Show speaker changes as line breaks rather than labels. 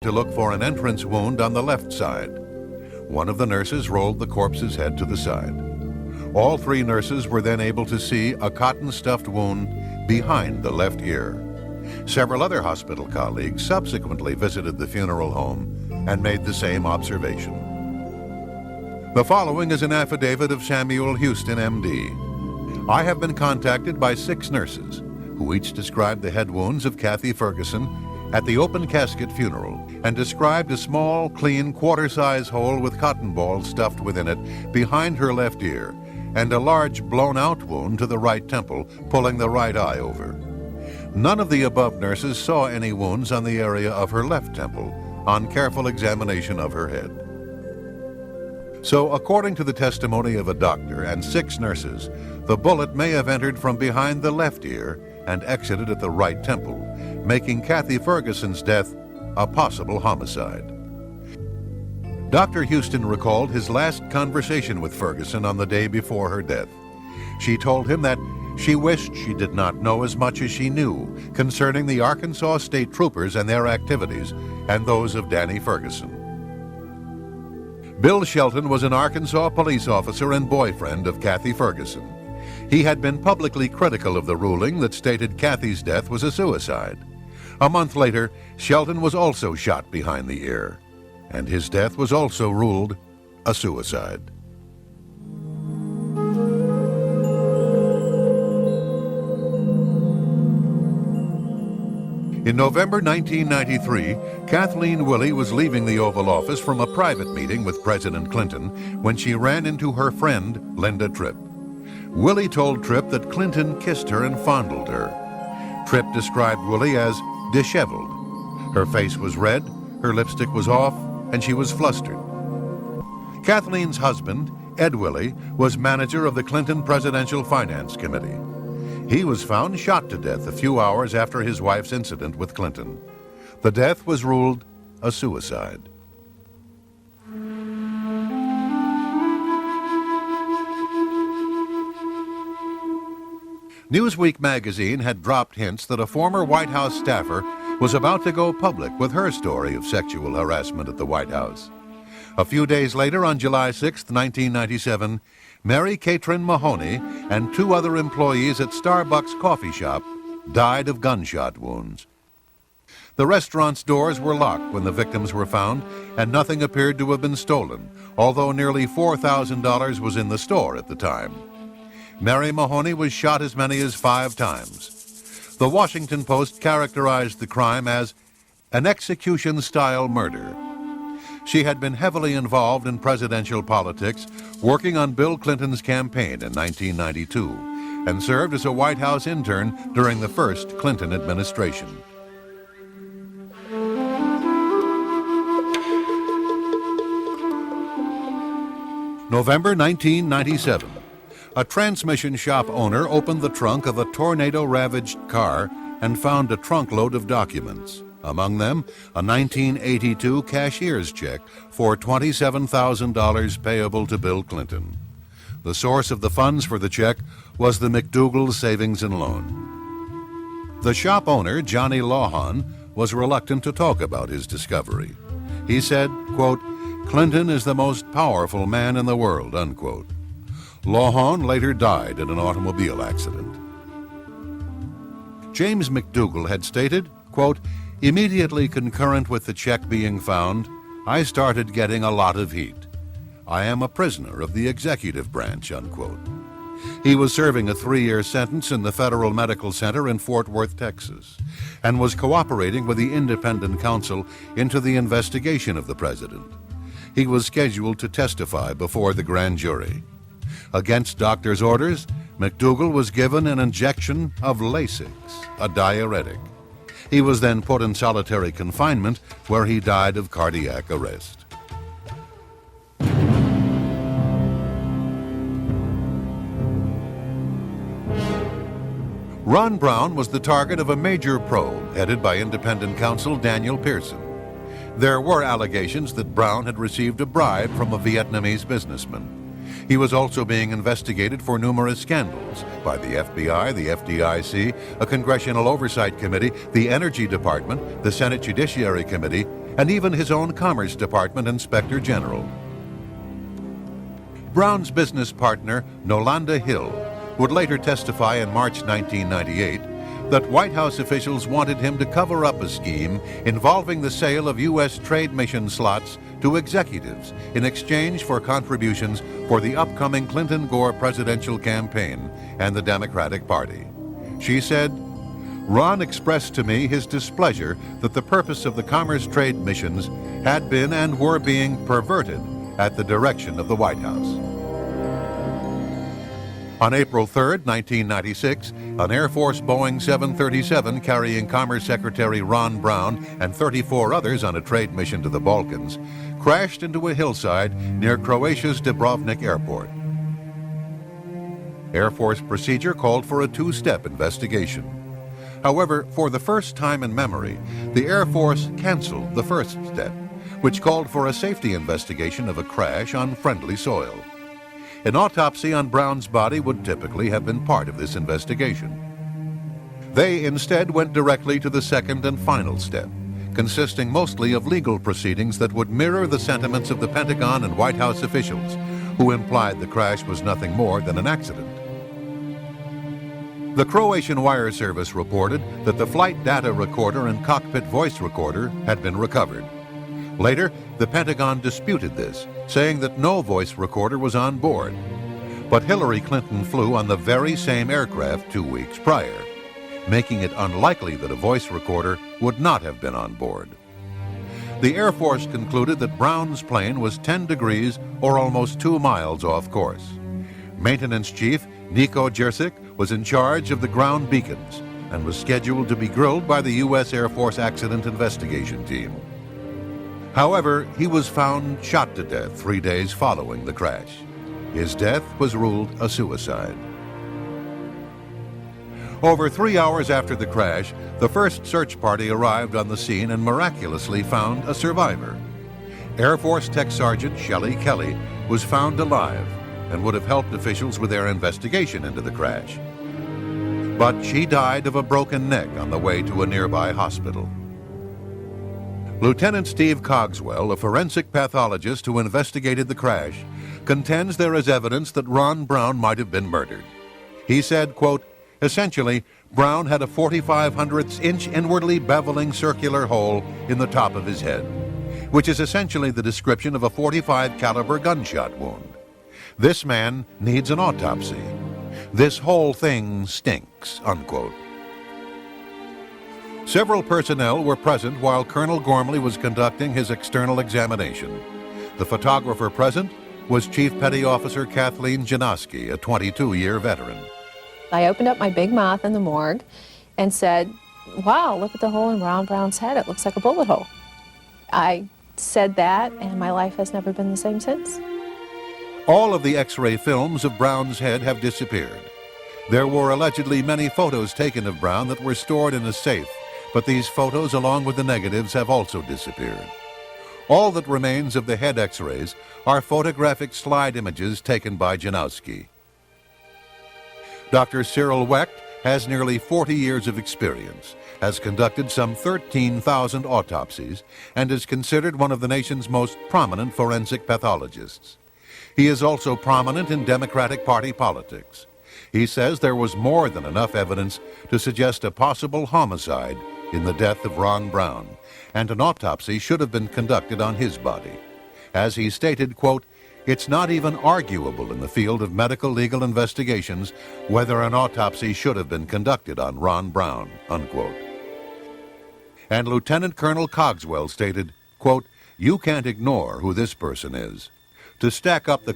to look for an entrance wound on the left side. One of the nurses rolled the corpse's head to the side. All three nurses were then able to see a cotton-stuffed wound behind the left ear. Several other hospital colleagues subsequently visited the funeral home and made the same observation. The following is an affidavit of Samuel Houston, M.D. I have been contacted by 6 nurses who each described the head wounds of Kathy Ferguson at the open casket funeral and described a small, clean, quarter-size hole with cotton balls stuffed within it behind her left ear and a large blown-out wound to the right temple, pulling the right eye over. None of the above nurses saw any wounds on the area of her left temple on careful examination of her head. So, according to the testimony of a doctor and 6 nurses, the bullet may have entered from behind the left ear and exited at the right temple, making Kathy Ferguson's death a possible homicide. Dr. Houston recalled his last conversation with Ferguson on the day before her death. She told him that she wished she did not know as much as she knew concerning the Arkansas State Troopers and their activities and those of Danny Ferguson. Bill Shelton was an Arkansas police officer and boyfriend of Kathy Ferguson. He had been publicly critical of the ruling that stated Kathy's death was a suicide. A month later, Shelton was also shot behind the ear, and his death was also ruled a suicide. In November 1993, Kathleen Willey was leaving the Oval Office from a private meeting with President Clinton when she ran into her friend, Linda Tripp. Willey told Tripp that Clinton kissed her and fondled her. Tripp described Willey as disheveled. Her face was red, her lipstick was off, and she was flustered. Kathleen's husband, Ed Willey, was manager of the Clinton Presidential Finance Committee. He was found shot to death a few hours after his wife's incident with Clinton. The death was ruled a suicide. Newsweek magazine had dropped hints that a former White House staffer was about to go public with her story of sexual harassment at the White House. A few days later, on July 6, 1997, Mary Catron Mahoney and 2 other employees at Starbucks coffee shop died of gunshot wounds. The restaurant's doors were locked when the victims were found, and nothing appeared to have been stolen, although nearly $4,000 was in the store at the time. Mary Mahoney was shot as many as 5 times. The Washington Post characterized the crime as an execution-style murder. She had been heavily involved in presidential politics, working on Bill Clinton's campaign in 1992, and served as a White House intern during the first Clinton administration. November 1997. A transmission shop owner opened the trunk of a tornado-ravaged car and found a trunkload of documents. Among them, a 1982 cashier's check for $27,000 payable to Bill Clinton. The source of the funds for the check was the McDougal Savings and Loan. The shop owner, Johnny Lawhon, was reluctant to talk about his discovery. He said, quote, "Clinton is the most powerful man in the world," unquote. Lawhon later died in an automobile accident. James McDougal had stated, quote, "Immediately concurrent with the check being found, I started getting a lot of heat. I am a prisoner of the executive branch," unquote. He was serving a 3-year sentence in the Federal Medical Center in Fort Worth, Texas, and was cooperating with the independent counsel into the investigation of the president. He was scheduled to testify before the grand jury. Against doctor's orders, McDougal was given an injection of Lasix, a diuretic. He was then put in solitary confinement, where he died of cardiac arrest. Ron Brown was the target of a major probe headed by independent counsel Daniel Pearson. There were allegations that Brown had received a bribe from a Vietnamese businessman. He was also being investigated for numerous scandals by the FBI, the FDIC, a Congressional Oversight Committee, the Energy Department, the Senate Judiciary Committee, and even his own Commerce Department Inspector General. Brown's business partner, Nolanda Hill, would later testify in March 1998 that White House officials wanted him to cover up a scheme involving the sale of U.S. trade mission slots to executives in exchange for contributions for the upcoming Clinton-Gore presidential campaign and the Democratic Party. She said, "Ron expressed to me his displeasure that the purpose of the commerce trade missions had been and were being perverted at the direction of the White House." On April 3, 1996, an Air Force Boeing 737 carrying Commerce Secretary Ron Brown and 34 others on a trade mission to the Balkans crashed into a hillside near Croatia's Dubrovnik Airport. Air Force procedure called for a two-step investigation. However, for the first time in memory, the Air Force canceled the first step, which called for a safety investigation of a crash on friendly soil. An autopsy on Brown's body would typically have been part of this investigation. They instead went directly to the second and final step, consisting mostly of legal proceedings that would mirror the sentiments of the Pentagon and White House officials, who implied the crash was nothing more than an accident. The Croatian wire service reported that the flight data recorder and cockpit voice recorder had been recovered. Later, the Pentagon disputed this, saying that no voice recorder was on board. But Hillary Clinton flew on the very same aircraft 2 weeks prior, making it unlikely that a voice recorder would not have been on board. The Air Force concluded that Brown's plane was 10 degrees or almost 2 miles off course. Maintenance Chief Niko Jersic was in charge of the ground beacons and was scheduled to be grilled by the U.S. Air Force Accident Investigation Team. However, he was found shot to death 3 days following the crash. His death was ruled a suicide. Over 3 hours after the crash, the first search party arrived on the scene and miraculously found a survivor. Air Force Tech Sergeant Shelley Kelly was found alive and would have helped officials with their investigation into the crash. But she died of a broken neck on the way to a nearby hospital. Lieutenant Steve Cogswell, a forensic pathologist who investigated the crash, contends there is evidence that Ron Brown might have been murdered. He said, quote, "Essentially, Brown had a 45/100 inch inwardly beveling circular hole in the top of his head, which is essentially the description of a .45 caliber gunshot wound. This man needs an autopsy. This whole thing stinks," unquote. Several personnel were present while Colonel Gormley was conducting his external examination. The photographer present was Chief Petty Officer Kathleen Janoski, a 22-year veteran.
I opened up my big mouth in the morgue and said, "Wow, look at the hole in Ron Brown's head. It looks like a bullet hole." I said that, and my life has never been the same since.
All of the X-ray films of Brown's head have disappeared. There were allegedly many photos taken of Brown that were stored in a safe, but these photos, along with the negatives, have also disappeared. All that remains of the head X-rays are photographic slide images taken by Janowski. Dr. Cyril Wecht has nearly 40 years of experience, has conducted some 13,000 autopsies, and is considered one of the nation's most prominent forensic pathologists. He is also prominent in Democratic Party politics. He says there was more than enough evidence to suggest a possible homicide in the death of Ron Brown, and an autopsy should have been conducted on his body. As he stated, quote, "It's not even arguable in the field of medical legal investigations whether an autopsy should have been conducted on Ron Brown," unquote. And Lieutenant Colonel Cogswell stated, quote, "You can't ignore who this person is. To stack up the